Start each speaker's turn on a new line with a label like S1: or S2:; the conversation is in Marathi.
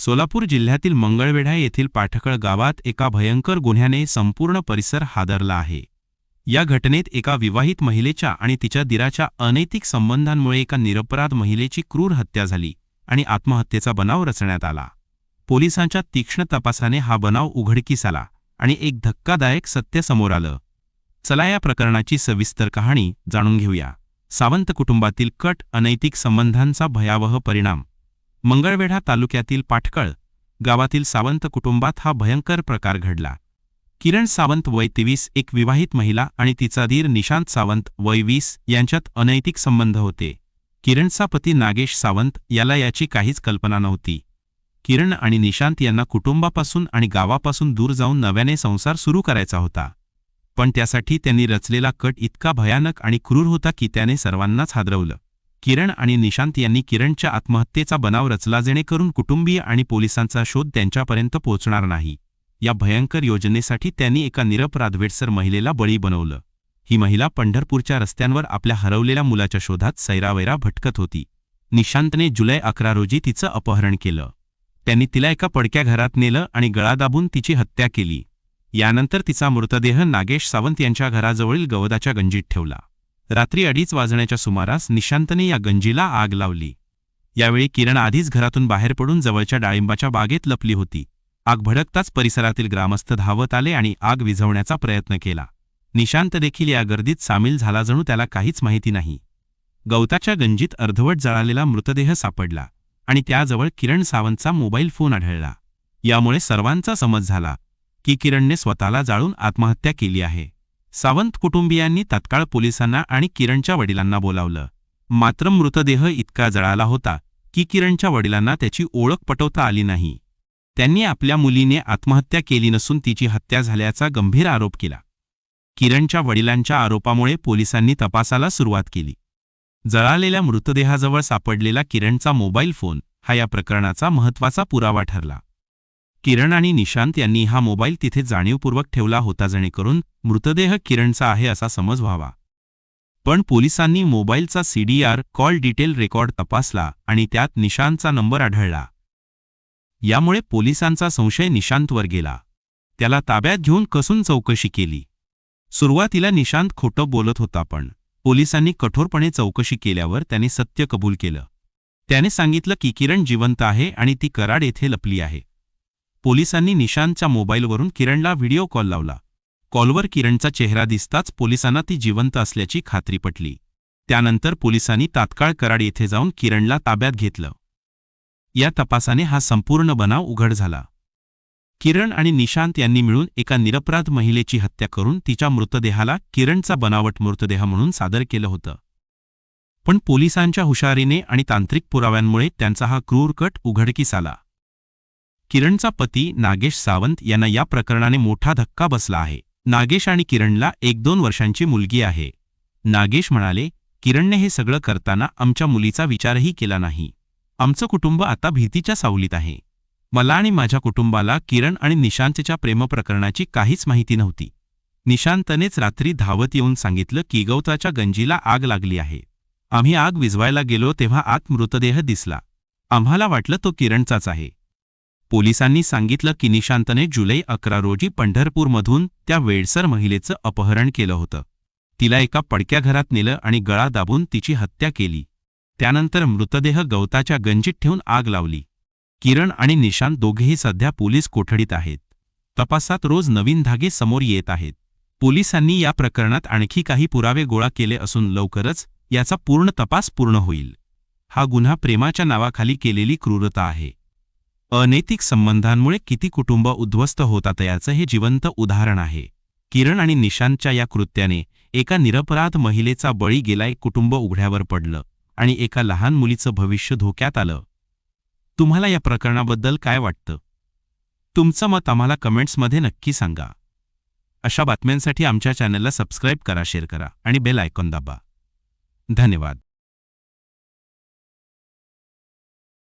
S1: सोलापूर जिल्ह्यातील मंगळवेढा येथील पाठकळ गावात एका भयंकर गुन्ह्याने संपूर्ण परिसर हादरला आहे। या घटनेत एका विवाहित महिलेच्या आणि तिच्या दिराच्या अनैतिक संबंधांमुळे एका निरपराध महिलेची क्रूर हत्या झाली आणि आत्महत्येचा बनाव रचण्यात आला। पोलिसांच्या तीक्ष्ण तपासाने हा बनाव उघडकीस आला आणि एक धक्कादायक सत्य समोर आलं। चला या प्रकरणाची सविस्तर कहाणी जाणून घेऊया। सावंत कुटुंबातील कट अनैतिक संबंधांचा भयावह परिणाम। मंगळवेढा तालुक्यातील पाठकळ गावातील सावंत कुटुंबात हा भयंकर प्रकार घडला। किरण सावंत वय 23 एक विवाहित महिला आणि तिचा दीर निशांत सावंत वय 20 यांच्यात अनैतिक संबंध होते। किरणचा पती नागेश सावंत याला याची काहीच कल्पना नव्हती। किरण आणि निशांत यांना कुटुंबापासून आणि गावापासून दूर जाऊन नव्याने संसार सुरू करायचा होता, पण त्यासाठी त्यांनी रचलेला कट इतका भयानक आणि क्रूर होता की त्याने सर्वांनाच हादरवलं। किरण आणि निशांत यांनी किरणच्या आत्महत्येचा बनाव रचला जेणेकरून कुटुंबीय आणि पोलिसांचा शोध त्यांच्यापर्यंत पोहोचणार नाही। या भयंकर योजनेसाठी त्यांनी एका निरपराध वेडसर महिलेला बळी बनवलं। ही महिला पंढरपूरच्या रस्त्यांवर आपल्या हरवलेल्या मुलाच्या शोधात सैरावैरा भटकत होती। निशांतने जुलै 11 रोजी तिचं अपहरण केलं। त्यांनी तिला एका पडक्या घरात नेलं आणि गळा दाबून तिची हत्या केली। यानंतर तिचा मृतदेह नागेश सावंत यांच्या घराजवळील गवताच्या गंजीत ठेवला। रात्री 2:30 वाजण्याच्या सुमारास निशांतने या गंजीला आग लावली। यावेळी किरण आधीच घरातून बाहेर पडून जवळच्या डाळिंबाच्या बागेत लपली होती। आग भडकताच परिसरातील ग्रामस्थ धावत आले आणि आग विझवण्याचा प्रयत्न केला। निशांत देखील या गर्दीत सामील झाला, जणू त्याला काहीच माहिती नाही। गवताच्या गंजीत अर्धवट जळालेला मृतदेह सापडला आणि त्याजवळ किरण सावंतचा मोबाईल फोन आढळला। यामुळे सर्वांचा समज झाला की किरणने स्वतःला जाळून आत्महत्या केली आहे। सावंत कुटुंबियांनी तात्काळ पोलिसांना आणि किरणच्या वडिलांना बोलावलं, मात्र मृतदेह इतका जळाला होता की किरणच्या वडिलांना त्याची ओळख पटवता आली नाही। त्यांनी आपल्या मुलीने आत्महत्या केली नसून तिची हत्या झाल्याचा गंभीर आरोप केला। किरणच्या वडिलांच्या आरोपामुळे पोलिसांनी तपासाला सुरुवात केली। जळालेल्या मृतदेहाजवळ सापडलेला किरणचा मोबाईल फोन हा या प्रकरणाचा महत्त्वाचा पुरावा ठरला। किरण आणि निशांत यांनी हा मोबाईल तिथे जाणीवपूर्वक ठेवला होता जेणेकरून मृतदेह किरणचा आहे असा समज व्हावा। पण पोलिसांनी मोबाईलचा CDR कॉल डिटेल रेकॉर्ड तपासला आणि त्यात निशांतचा नंबर आढळला। यामुळे पोलिसांचा संशय निशांतवर गेला। त्याला ताब्यात घेऊन कसून चौकशी केली। सुरुवातीला निशांत खोटं बोलत होता, पण पोलिसांनी कठोरपणे चौकशी केल्यावर त्याने सत्य कबूल केलं। त्याने सांगितलं की किरण जिवंत आहे आणि ती कराड येथे लपली आहे। पोलिसांनी निशांतच्या मोबाईलवरून किरणला व्हिडिओ कॉल लावला। कॉलवर किरणचा चेहरा दिसताच पोलिसांना ती जिवंत असल्याची खात्री पटली। त्यानंतर पोलिसांनी तात्काळ कराड येथे जाऊन किरणला ताब्यात घेतलं। या तपासाने हा संपूर्ण बनाव उघड झाला। किरण आणि निशांत यांनी मिळून एका निरपराध महिलेची हत्या करून तिच्या मृतदेहाला किरणचा बनावट मृतदेह म्हणून सादर केलं होतं। पण पोलिसांच्या हुशारीने आणि तांत्रिक पुराव्यांमुळे त्यांचा हा क्रूर कट उघडकीस आला। किरणचा पती नागेश सावंत यांना या प्रकरणाने मोठा धक्का बसला आहे। नागेश आणि किरणला 1-2 वर्षांची मुलगी आहे। नागेश म्हणाले, किरणने हे सगळं करताना आमच्या मुलीचा विचारही केला नाही। आमचं कुटुंब आता भीतीच्या सावलीत आहे। मला आणि माझ्या कुटुंबाला किरण आणि निशांतच्या प्रेमप्रकरणाची काहीच माहिती नव्हती। निशांतनेच रात्री धावत येऊन सांगितलं की गवताच्या गंजीला आग लागली आहे। आम्ही आग विझवायला गेलो तेव्हा आत मृतदेह दिसला। आम्हाला वाटलं तो किरणचाच आहे। पोलिसांनी सांगितलं की निशांतने जुलै 11 रोजी पंढरपूरमधून त्या वेडसर महिलेचं अपहरण केलं होतं। तिला एका पडक्या घरात नेलं आणि गळा दाबून तिची हत्या केली। त्यानंतर मृतदेह गवताच्या गंजीत ठेवून आग लावली। किरण आणि निशांत दोघेही सध्या पोलीस कोठडीत आहेत। तपासात रोज नवीन धागे समोर येत आहेत। पोलिसांनी या प्रकरणात आणखी काही पुरावे गोळा केले असून लवकरच याचा पूर्ण तपास पूर्ण होईल। हा गुन्हा प्रेमाच्या नावाखाली केलेली क्रूरता आहे। अनैतिक संबंधांमुळे किती कुटुंब उद्ध्वस्त होतात याचं हे जिवंत उदाहरण आहे। किरण आणि निशांतच्या या कृत्याने एका निरपराध महिलेचा बळी गेला, एक कुटुंब उघड्यावर पडलं आणि एका लहान मुलीचं भविष्य धोक्यात आलं। तुम्हाला या प्रकरणाबद्दल काय वाटतं? तुमचं मत आम्हाला कमेंट्समध्ये नक्की सांगा। अशा बातम्यांसाठी आमच्या चॅनलला सबस्क्राईब करा, शेअर करा आणि बेल आयकॉन दाबा। धन्यवाद।